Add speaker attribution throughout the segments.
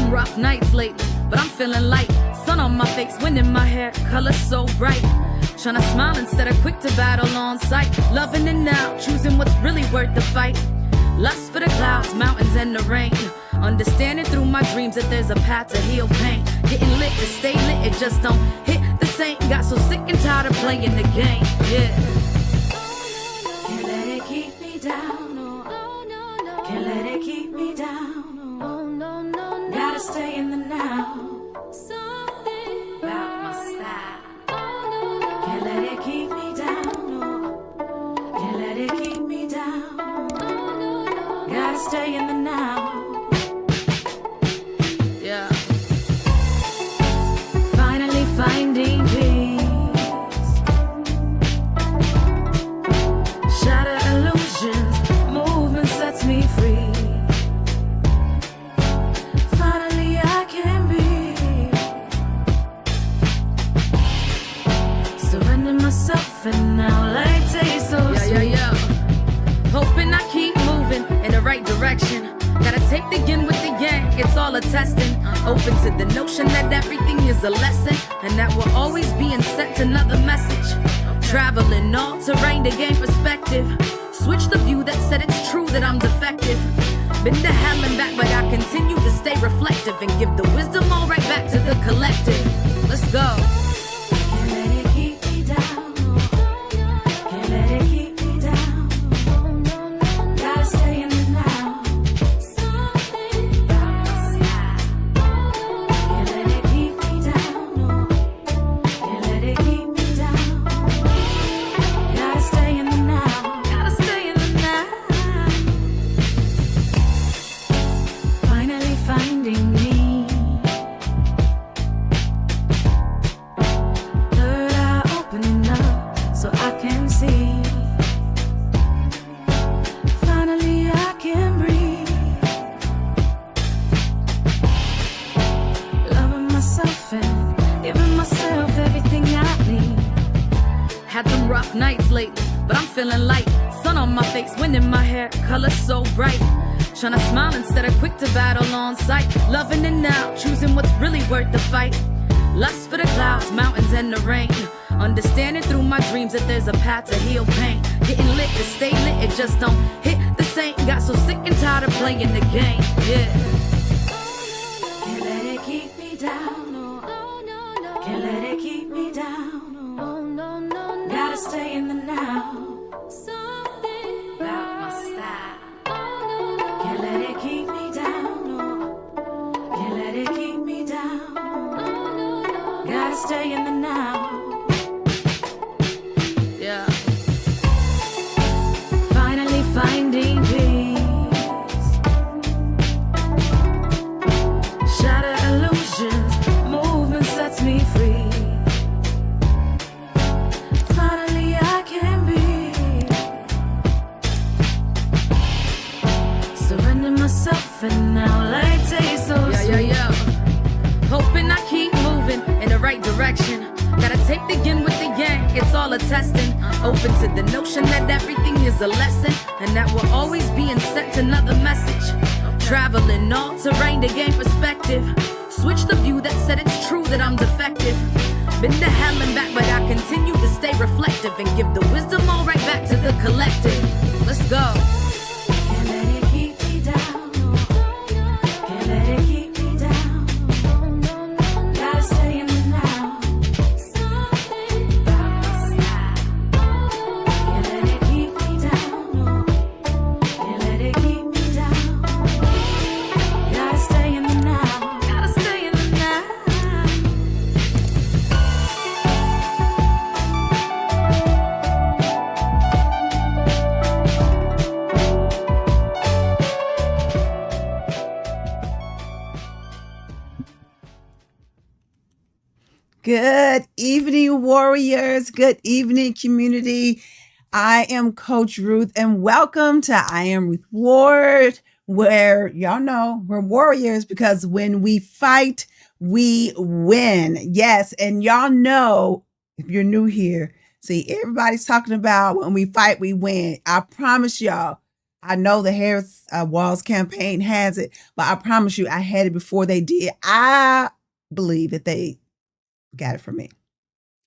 Speaker 1: some rough nights lately, but I'm feeling light. Sun on my face, wind in my hair, color so bright. Tryna smile instead of quick to battle on sight. Loving it now, choosing what's really worth the fight. Lust for the clouds, mountains, and the rain. Understanding through my dreams that there's a path to heal pain. Getting lit to stay lit, it just don't hit the same. Got so sick and tired of playing the game, yeah. Can't let it keep me down, no. Can't let it keep me down, no. Gotta stay in the now. Something about my style. Can't let it keep me down, no. Can't let it keep me down. Gotta stay in the now. Yeah. Finally finding peace. Shatter illusions. Movement sets me free. Finally I can be. Surrender myself and now like taste so sweet. Yeah. Hoping I keep moving in the right direction. Gotta take the yin with the yang, it's all a testing. Open to the notion that everything is a lesson, and that we're always being sent another message. Traveling all terrain to gain perspective. Switch the view that said it's true that I'm defective. Been to hell and back, but I continue to stay reflective and give the wisdom all right back to the collective. Let's go. Can't let it keep me down. Can't let it keep me down. Gotta stay in the now. Can't let it keep me down. Can't let it keep me down. Gotta stay in the now. Gotta stay in the now. Finally finding me. Third eye opening up so I can see. Finally I can breathe. Loving myself and giving myself everything I need. Had some rough nights lately, but I'm feeling light. Sun on my face, wind in my hair, color so bright. Tryna smile instead of quick to battle on sight. Loving it now, choosing what's really worth the fight. Lust for the clouds, mountains, and the rain. Understanding through my dreams that there's a path to heal pain. Getting lit to stay lit, it just don't hit the same. Got so sick and tired of playing the game, yeah. Can't let it keep me down, no. Can't let it keep me down, no. Gotta stay in the now. Something about my style. Can't let it keep me down, no. Can't let it keep me down. Gotta stay in the now. Yeah. Finally finding peace. Shatter illusions. Movement sets me free. Finally I can be. Surrender myself and now like taste so sweet. Yeah. Hoping I keep moving in the right direction. Gotta take the yin with the yang, it's all a testing. Open to the notion that everything is a lesson, and that we're always being sent another message. Traveling all terrain to gain perspective. Switch the view that said it's true that I'm defective. Been to hell and back, but I continue to stay reflective and give the wisdom all right back to the collective. Let's go. Can't let it keep me down. Can't let it keep me down. Gotta stay in the now. Can't let it keep me down. Can't let it keep me down. Gotta stay in the now. Gotta stay in the now.
Speaker 2: Good evening, warriors. Good evening, community. I am Coach Ruth, and welcome to I Am Ruth Ward, where y'all know we're warriors because when we fight, we win. Yes, and y'all know, if you're new here, see, everybody's talking about when we fight, we win. I promise y'all, I know the Harris Walls campaign has it, but I promise you, I had it before they did. I believe that they got it from me.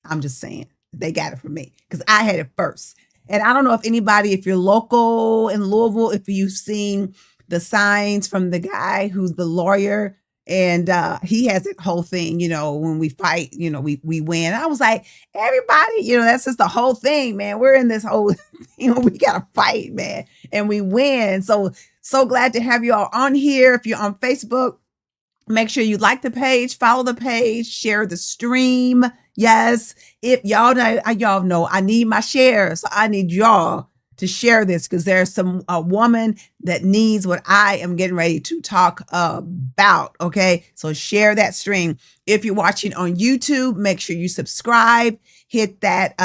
Speaker 2: I'm just saying they got it from me because I had it first. And I don't know if anybody, if you're local in Louisville, if you've seen the signs from the guy who's the lawyer, and he has that whole thing, when we fight, we win. I was like, everybody, that's just the whole thing, man. We're in this whole, we got to fight, man, and we win. So glad to have you all on here. If you're on Facebook, make sure you like the page, follow the page, share the stream. Yes, if y'all know I need my share, so I need y'all to share this because there's a woman that needs what I am getting ready to talk about. Okay, so share that stream. If you're watching on YouTube, make sure you subscribe. Hit that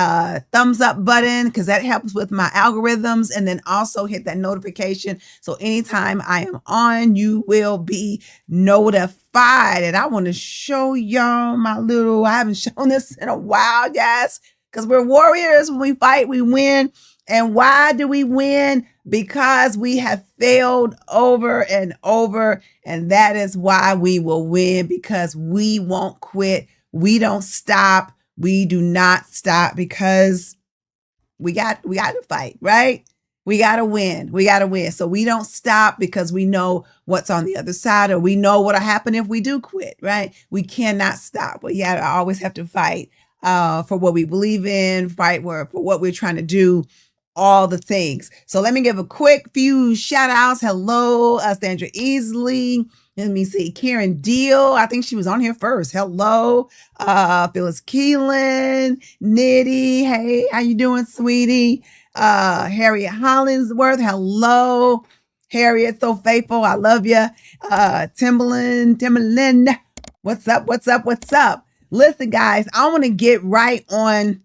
Speaker 2: thumbs up button because that helps with my algorithms, and then also hit that notification so anytime I am on, you will be notified. And I want to show y'all I haven't shown this in a while, guys, because we're warriors. When we fight, we win. And why do we win? Because we have failed over and over, and that is why we will win, because we won't quit. We don't stop. We do not stop because we got to fight, right? We got to win. We got to win. So we don't stop because we know what's on the other side, or we know what'll happen if we do quit, right? We cannot stop. But I always have to fight for what we believe in, fight for what we're trying to do, all the things. So let me give a quick few shout outs. Hello, Sandra Easley. Let me see. Karen Deal. I think she was on here first. Hello. Phyllis Keelan. Nitty. Hey, how you doing, sweetie? Harriet Hollingsworth. Hello. Harriet, so faithful. I love you. Timberland. What's up? Listen, guys, I want to get right on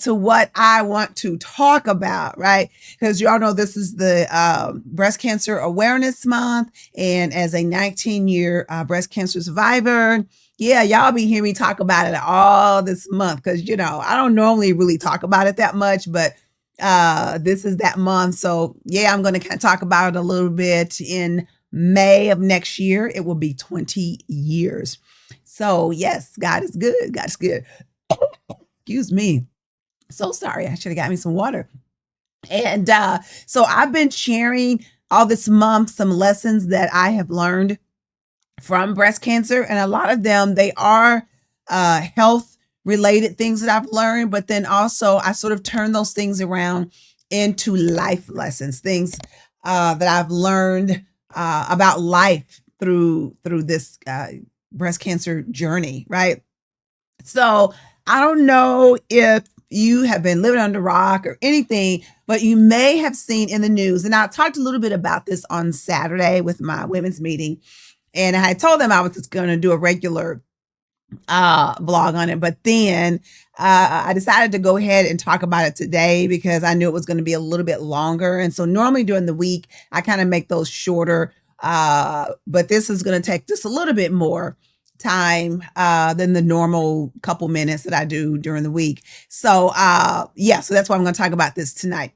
Speaker 2: to what I want to talk about, right? Because y'all know this is the Breast Cancer Awareness Month. And as a 19-year breast cancer survivor, y'all be hearing me talk about it all this month because, I don't normally really talk about it that much, but this is that month. So, I'm going to kind of talk about it a little bit. In May of next year, it will be 20 years. So, yes, God is good. God is good. Excuse me. So sorry. I should have got me some water. And so I've been sharing all this month some lessons that I have learned from breast cancer. And a lot of them, they are health related things that I've learned. But then also I sort of turn those things around into life lessons, things that I've learned about life through this breast cancer journey, right? So I don't know if you have been living under a rock or anything, but you may have seen in the news, and I talked a little bit about this on Saturday with my women's meeting, and I told them I was just going to do a regular blog on it, but then I decided to go ahead and talk about it today because I knew it was going to be a little bit longer. And so normally during the week, I kind of make those shorter, but this is going to take just a little bit more time than the normal couple minutes that I do during the week. So so that's why I'm going to talk about this tonight.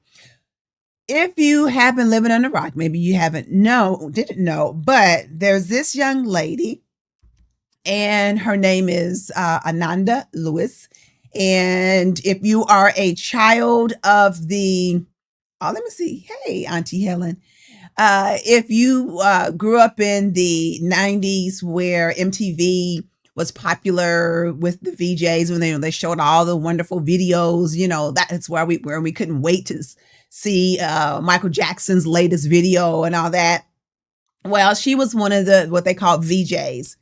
Speaker 2: If you have been living under a rock, maybe you didn't know, but there's this young lady, and her name is Ananda Lewis. And if you are a child of hey, Auntie Helen. If you grew up in the 90s where MTV was popular with the VJs when they showed all the wonderful videos, that's where we couldn't wait to see Michael Jackson's latest video and all that. Well, she was one of what they call VJs,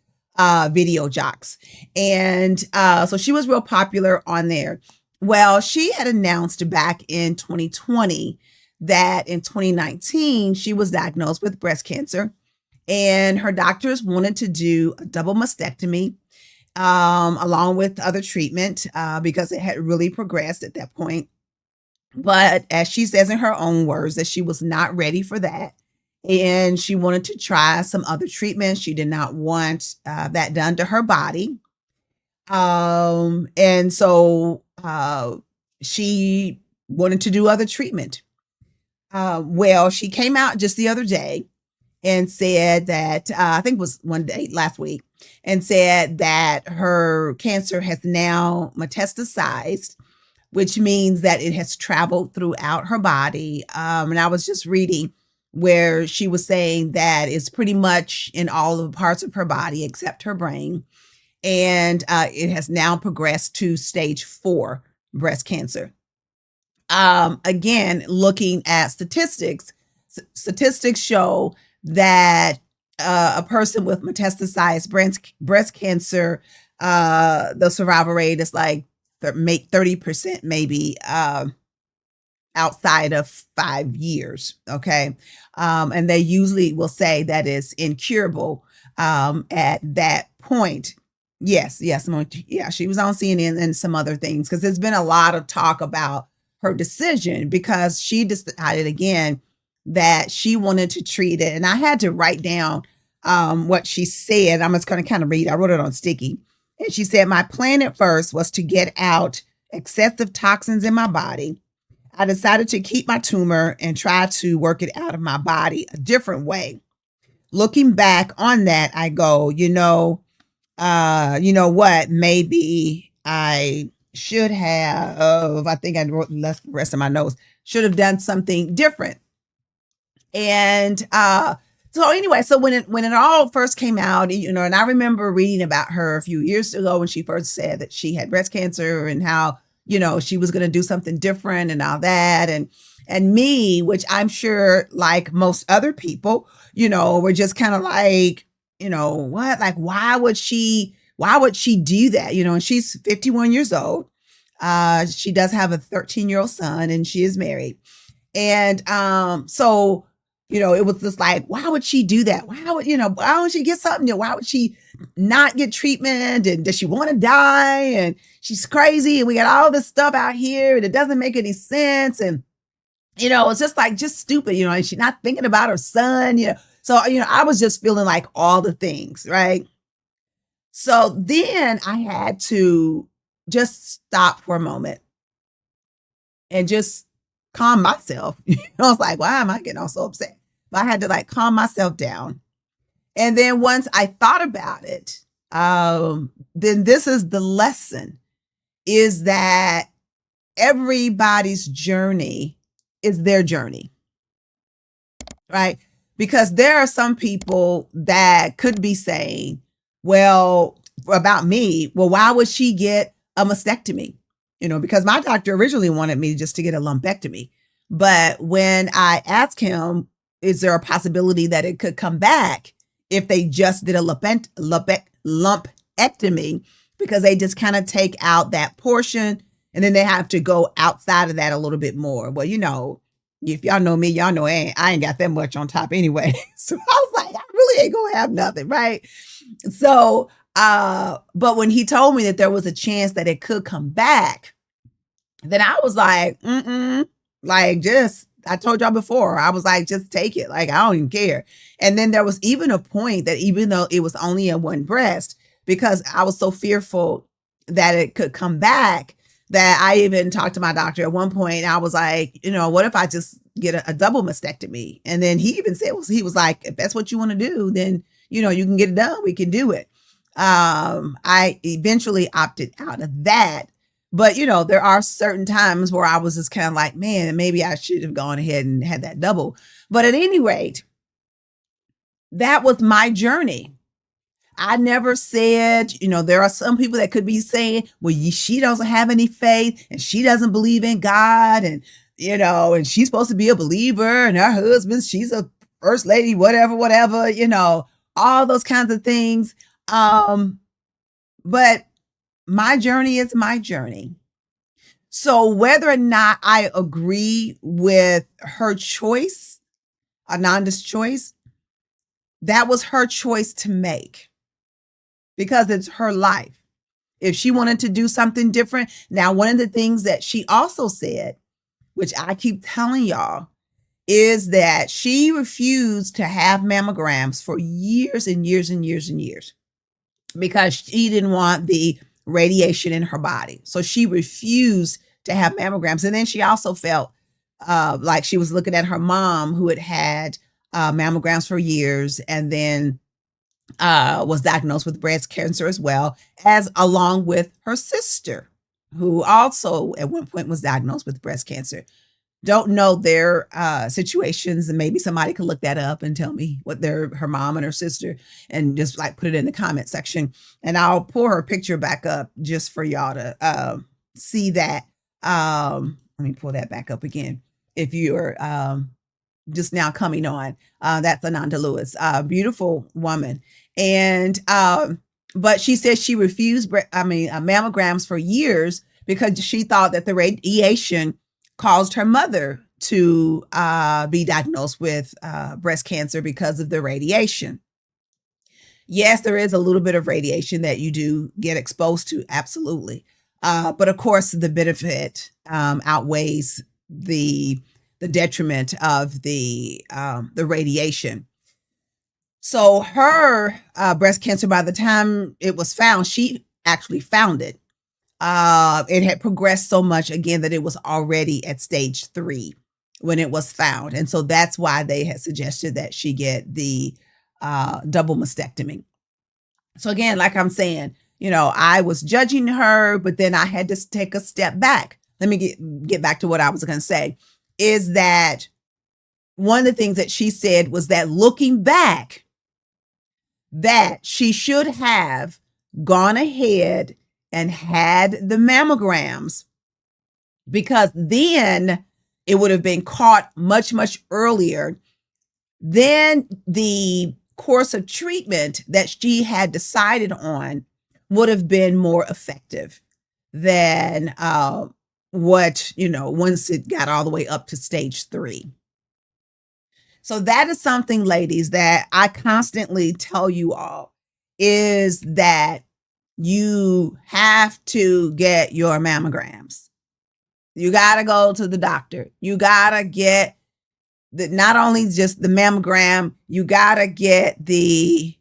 Speaker 2: video jocks. And so she was real popular on there. Well, she had announced back in 2020 that in 2019, she was diagnosed with breast cancer, and her doctors wanted to do a double mastectomy along with other treatment because it had really progressed at that point. But as she says in her own words, that she was not ready for that. And she wanted to try some other treatment. She did not want that done to her body. And so she wanted to do other treatment. Well, she came out just the other day and said that, I think it was one day last week, and said that her cancer has now metastasized, which means that it has traveled throughout her body. And I was just reading where she was saying that it's pretty much in all of the parts of her body except her brain. And it has now progressed to stage 4 breast cancer. Again, looking at statistics show that a person with metastasized breast cancer, the survival rate is like 30% maybe outside of 5 years. Okay. And they usually will say that it's incurable at that point. Yes. Yeah. She was on CNN and some other things because there's been a lot of talk about her decision because she decided again that she wanted to treat it. And I had to write down what she said. I'm just going to kind of read. I wrote it on sticky. And she said, my plan at first was to get out excessive toxins in my body. I decided to keep my tumor and try to work it out of my body a different way. Looking back on that, I go, you know what? Maybe I should have, I think I wrote the rest of my notes, should have done something different. And so anyway, so when it all first came out, and I remember reading about her a few years ago when she first said that she had breast cancer and how, she was going to do something different and all that. And me, which I'm sure like most other people, were just kind of like, what, like, why would she do that? And she's 51 years old. She does have a 13-year-old son and she is married. And so, it was just like, why would she do that? Why would she get something? Why would she not get treatment? And does she want to die? And she's crazy. And we got all this stuff out here and it doesn't make any sense. And, it's just stupid, and she's not thinking about her son, So, I was just feeling like all the things, right? So then I had to just stop for a moment and just calm myself. I was like, why am I getting all so upset? But I had to calm myself down. And then once I thought about it, then this is the lesson, is that everybody's journey is their journey, right? Because there are some people that could be saying, well, about me, well, why would she get a mastectomy? Because my doctor originally wanted me just to get a lumpectomy. But when I asked him, is there a possibility that it could come back if they just did a lumpectomy? Because they just kind of take out that portion and then they have to go outside of that a little bit more. Well, if y'all know me, y'all know I ain't got that much on top anyway. So I was like, I really ain't gonna have nothing, right? So, but when he told me that there was a chance that it could come back, then I was like, I told y'all before, I was like, just take it. I don't even care. And then there was even a point that even though it was only in one breast, because I was so fearful that it could come back, that I even talked to my doctor at one point. And I was like, what if I just get a double mastectomy? And then he even said, he was like, if that's what you want to do, then, you can get it done. We can do it. I eventually opted out of that. But, there are certain times where I was just kind of like, man, maybe I should have gone ahead and had that double. But at any rate, that was my journey. I never said, there are some people that could be saying, well, she doesn't have any faith and she doesn't believe in God and, and she's supposed to be a believer and her husband, she's a first lady, whatever, all those kinds of things. But my journey is my journey. So whether or not I agree with her choice, Ananda's choice, that was her choice to make because it's her life. If she wanted to do something different. Now, one of the things that she also said, which I keep telling y'all, is that she refused to have mammograms for years and years and years and years because she didn't want the radiation in her body. So she refused to have mammograms. And then she also felt like she was looking at her mom who had had mammograms for years and then was diagnosed with breast cancer as well, as along with her sister, who also at one point was diagnosed with breast cancer. Don't know their situations, and maybe somebody could look that up and tell me what her mom and her sister, and just like put it in the comment section, and I'll pull her picture back up just for y'all to see that. Let me pull that back up again. If you're just now coming on, that's Ananda Lewis, beautiful woman, and but she says she refused mammograms for years because she thought that the radiation caused her mother to be diagnosed with breast cancer because of the radiation. Yes, there is a little bit of radiation that you do get exposed to, absolutely. But of course, the benefit outweighs the detriment of the radiation. So her breast cancer, by the time it was found, she actually found it. It had progressed so much again that it was already at stage 3 when it was found. And so that's why they had suggested that she get the double mastectomy. So again, like I'm saying, I was judging her, but then I had to take a step back. Let me get back to what I was going to say, is that one of the things that she said was that looking back, that she should have gone ahead and had the mammograms, because then it would have been caught much, much earlier. Then the course of treatment that she had decided on would have been more effective than once it got all the way up to stage 3. So that is something, ladies, that I constantly tell you all, is that you have to get your mammograms. You got to go to the doctor. You got to get not only just the mammogram, you got to get the,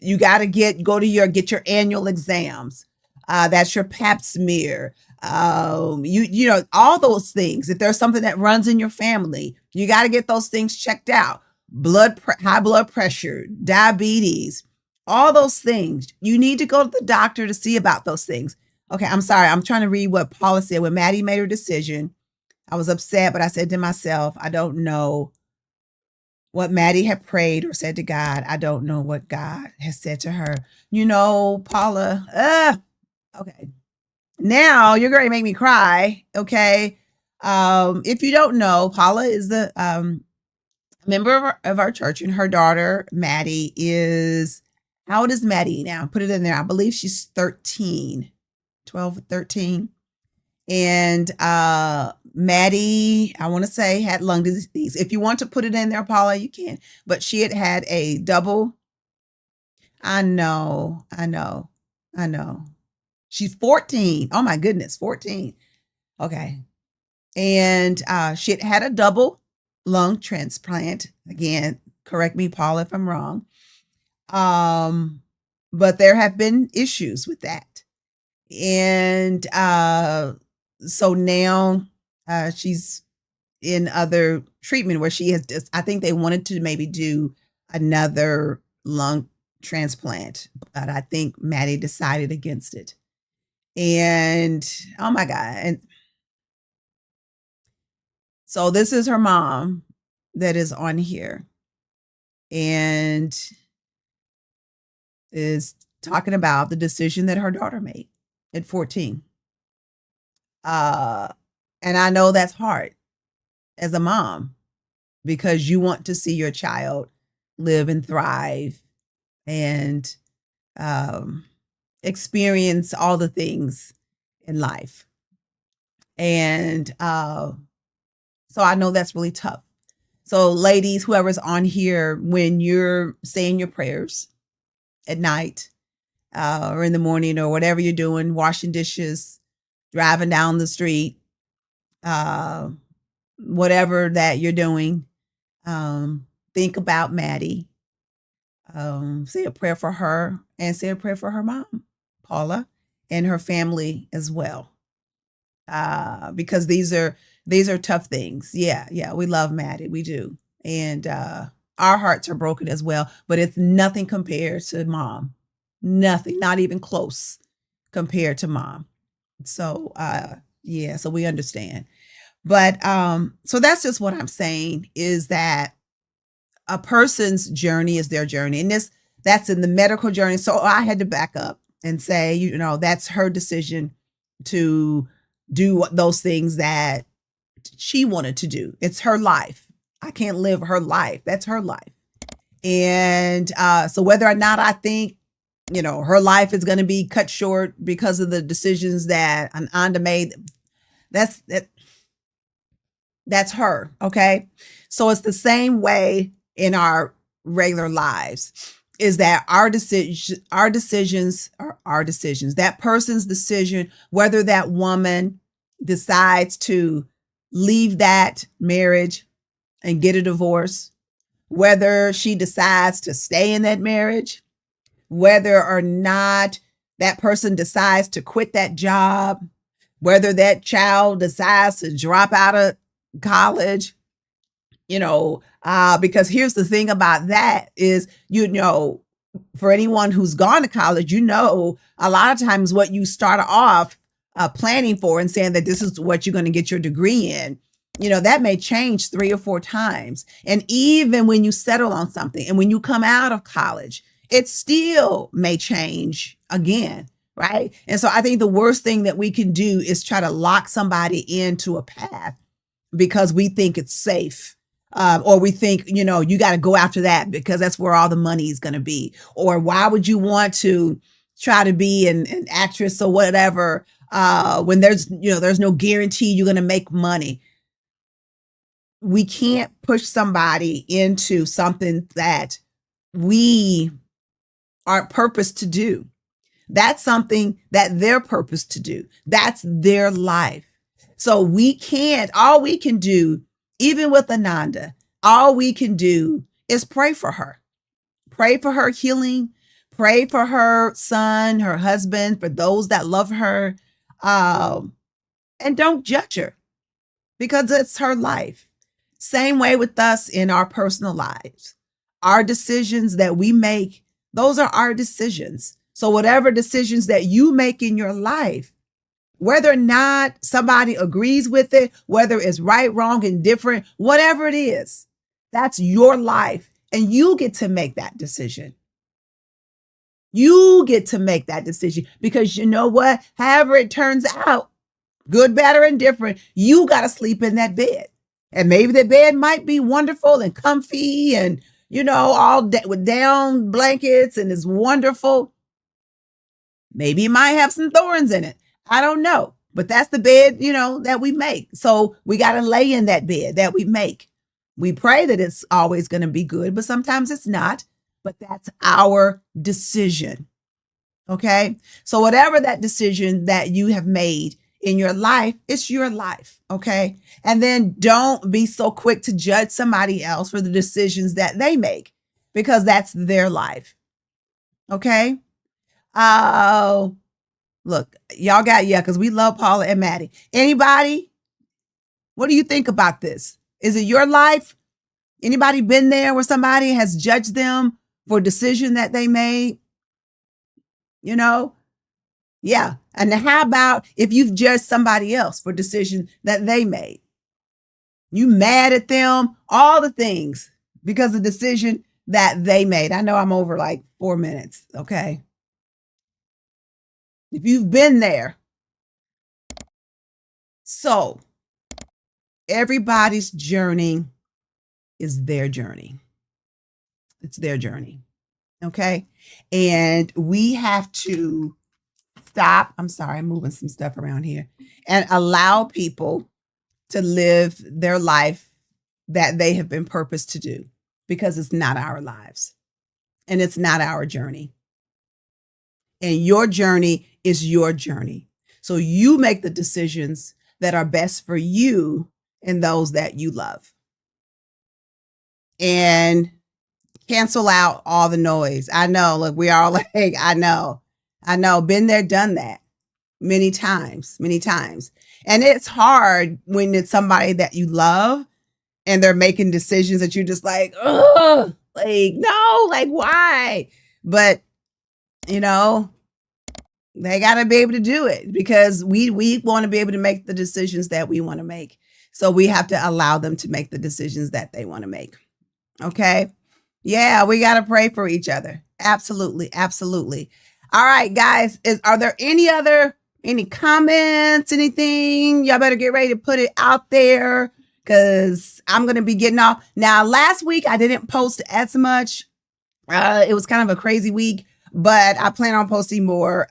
Speaker 2: you got to get your annual exams. That's your pap smear. All those things. If there's something that runs in your family, you got to get those things checked out. High blood pressure, diabetes, all those things. You need to go to the doctor to see about those things. Okay, I'm sorry. I'm trying to read what Paula said. When Maddie made her decision, I was upset, but I said to myself, I don't know what Maddie had prayed or said to God. I don't know what God has said to her. Paula, okay. Now you're going to make me cry. Okay. If you don't know, Paula is the member of our church, and her daughter, Maddie, is, how old is Maddie now? Put it in there. I believe she's 13, 12, 13. And Maddie, I want to say, had lung disease. If you want to put it in there, Paula, you can. But she had a double. I know. She's 14. Oh my goodness, 14. Okay. And she had a double lung transplant. Again, correct me, Paula, if I'm wrong. But there have been issues with that. And so now she's in other treatment where she has just, I think they wanted to maybe do another lung transplant, but I think Maddie decided against it. And oh my God. And so this is her mom that is on here and is talking about the decision that her daughter made at 14. And I know that's hard as a mom, because you want to see your child live and thrive and experience all the things in life. And so I know that's really tough. So ladies, whoever's on here, when you're saying your prayers at night or in the morning or whatever you're doing, washing dishes, driving down the street, whatever that you're doing, think about Maddie. Say a prayer for her, and say a prayer for her mom, Paula, and her family as well. because these are tough things. Yeah, we love Maddie, we do, and our hearts are broken as well. But it's nothing compared to mom, nothing, not even close compared to mom. So yeah, so we understand. But so that's just what I'm saying is that a person's journey is their journey, and that's in the medical journey. So I had to back up and say, that's her decision to do those things that she wanted to do. It's her life. I can't live her life. That's her life. And so whether or not I think, her life is going to be cut short because of the decisions that an Anda made, that's her. Okay. So it's the same way in our regular lives, is that our decisions are our decisions. That person's decision, whether that woman decides to leave that marriage and get a divorce, whether she decides to stay in that marriage, whether or not that person decides to quit that job, whether that child decides to drop out of college, because here's the thing about that is, for anyone who's gone to college, a lot of times what you start off planning for and saying that this is what you're going to get your degree in, that may change 3 or 4 times. And even when you settle on something and when you come out of college, it still may change again. Right. And so I think the worst thing that we can do is try to lock somebody into a path because we think it's safe. Or we think, you got to go after that because that's where all the money is going to be. Or why would you want to try to be an actress or whatever when there's no guarantee you're going to make money? We can't push somebody into something that we aren't purposed to do. That's something that they're purposed to do. That's their life. So all we can do, even with Ananda, all we can do is pray for her. Pray for her healing. Pray for her son, her husband, for those that love her. And don't judge her because it's her life. Same way with us in our personal lives. Our decisions that we make, those are our decisions. So whatever decisions that you make in your life, whether or not somebody agrees with it, whether it's right, wrong, indifferent, whatever it is, that's your life. And you get to make that decision. You get to make that decision because you know what? However it turns out, good, bad, or indifferent, you got to sleep in that bed. And maybe the bed might be wonderful and comfy and, with down blankets and is wonderful. Maybe it might have some thorns in it. I don't know. But that's the bed, that we make. So we got to lay in that bed that we make. We pray that it's always going to be good, but sometimes it's not. But that's our decision. Okay. So whatever that decision that you have made in your life, it's your life. Okay. And then don't be so quick to judge somebody else for the decisions that they make because that's their life. Okay. Oh, look, y'all got, because we love Paula and Maddie. Anybody? What do you think about this? Is it your life? Anybody been there where somebody has judged them for a decision that they made? Yeah. And how about if you've judged somebody else for a decision that they made? You mad at them, all the things because of the decision that they made. I know I'm over like 4 minutes. Okay. If you've been there. So everybody's journey is their journey. It's their journey. Okay. And we have to stop. I'm sorry, I'm moving some stuff around here and allow people to live their life that they have been purposed to do because it's not our lives and it's not our journey. And your journey is your journey. So you make the decisions that are best for you and those that you love. And cancel out all the noise. I know, look, we are like, I know, been there, done that. many times, many times. And it's hard when it's somebody that you love and they're making decisions that you're just like, ugh, like, no, like, why? But, you know, they got to be able to do it because we want to be able to make the decisions that we want to make. So we have to allow them to make the decisions that they want to make. Okay. Yeah, we got to pray for each other. Absolutely. Absolutely. All right, guys. Are there any comments, anything? Y'all better get ready to put it out there because I'm going to be getting off. Now, last week I didn't post as much. It was kind of a crazy week, but I plan on posting more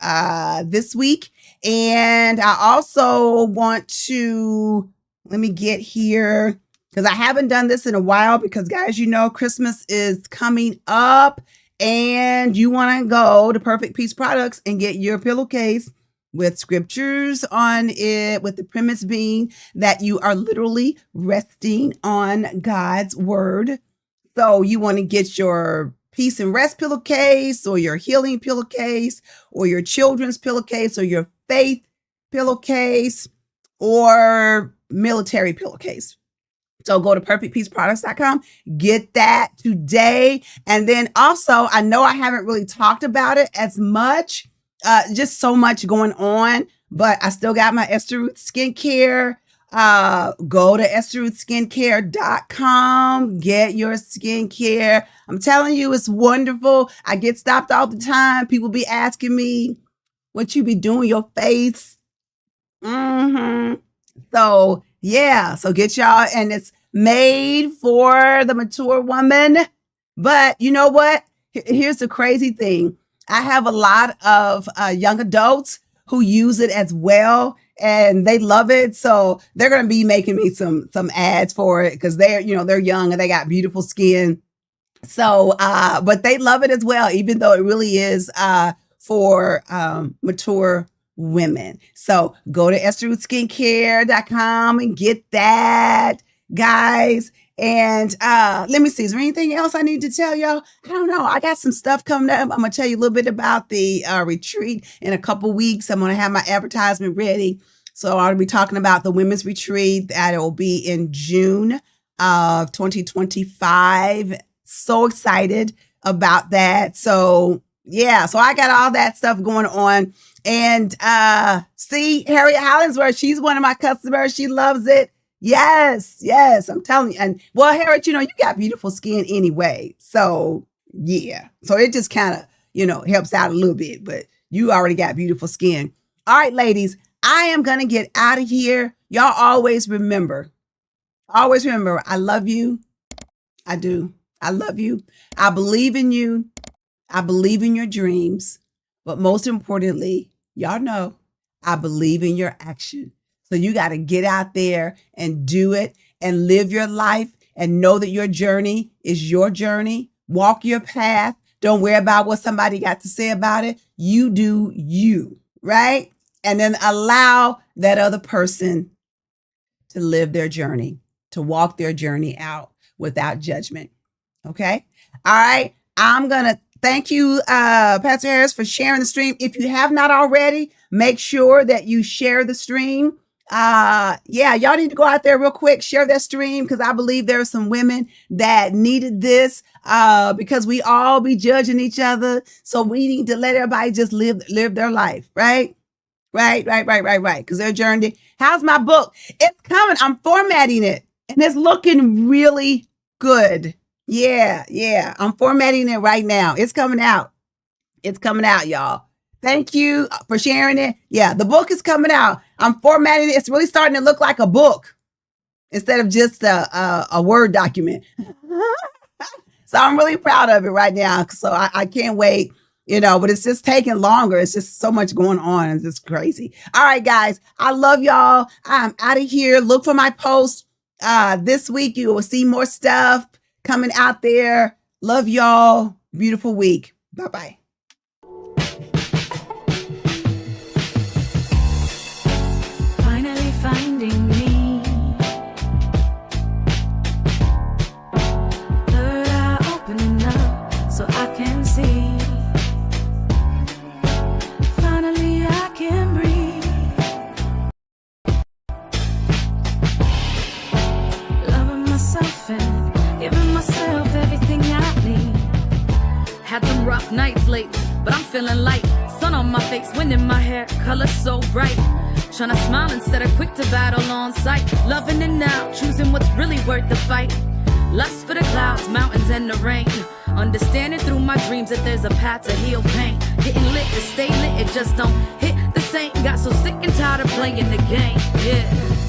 Speaker 2: this week. And I also want to, let me get here because I haven't done this in a while because, guys, you know, Christmas is coming up and you want to go to Perfect Peace Products and get your pillowcase with scriptures on it, with the premise being that you are literally resting on God's word. So you want to get your peace and rest pillowcase or your healing pillowcase or your children's pillowcase or your faith pillowcase or military pillowcase. So go to perfectpeaceproducts.com, get that today. And then also, I know I haven't really talked about it as much, just so much going on, but I still got my Esther Ruth skincare. Go to estherruthskincare.com, get your skincare. I'm telling you, it's wonderful. I get stopped all the time. People be asking me what you be doing your face. So yeah, so get y'all, and it's made for the mature woman. But you know what? Here's the crazy thing. I have a lot of young adults who use it as well, and they love it. So they're going to be making me some ads for it because they're young and they got beautiful skin. So, but they love it as well, even though it really is for mature women. So go to estherruthskincare.com and get that, guys. And let me see, is there anything else I need to tell y'all? I don't know. I got some stuff coming up. I'm going to tell you a little bit about the retreat in a couple weeks. I'm going to have my advertisement ready. So I'll be talking about the women's retreat that will be in June of 2025. So excited about that. So yeah, so I got all that stuff going on. And see, Harriet Hollingsworth, she's one of my customers. She loves it. Yes, I'm telling you. And well, Harriet, you got beautiful skin anyway. So yeah, so it just kind of, helps out a little bit, but you already got beautiful skin. All right, ladies, I am going to get out of here. Y'all always remember, I love you. I do. I love you. I believe in you. I believe in your dreams. But most importantly, y'all know, I believe in your action. So you got to get out there and do it and live your life and know that your journey is your journey. Walk your path. Don't worry about what somebody got to say about it. You do you, right? And then allow that other person to live their journey, to walk their journey out without judgment. Okay. All right. I'm going to thank you, Pastor Harris, for sharing the stream. If you have not already, make sure that you share the stream. Y'all need to go out there real quick, share that stream, because I believe there are some women that needed this, because we all be judging each other. So we need to let everybody just live their life, right? Right. Because their journey. How's my book? It's coming. I'm formatting it and it's looking really good. Yeah. I'm formatting it right now. It's coming out. Y'all. Thank you for sharing it. Yeah, the book is coming out. I'm formatting it. It's really starting to look like a book instead of just a Word document. So I'm really proud of it right now. So I can't wait, but it's just taking longer. It's just so much going on. It's just crazy. All right, guys, I love y'all. I'm out of here. Look for my post this week. You will see more stuff coming out there. Love y'all. Beautiful week. Bye-bye.
Speaker 1: Finally finding me. Third eye opening up so I can see. Finally I can breathe. Had some rough nights lately, but I'm feeling light. Sun on my face, wind in my hair, color so bright. Tryna smile instead of quick to battle on sight. Loving it now, choosing what's really worth the fight. Lust for the clouds, mountains, and the rain. Understanding through my dreams that there's a path to heal pain. Getting lit to stay lit, it just don't hit the same. Got so sick and tired of playing the game, yeah.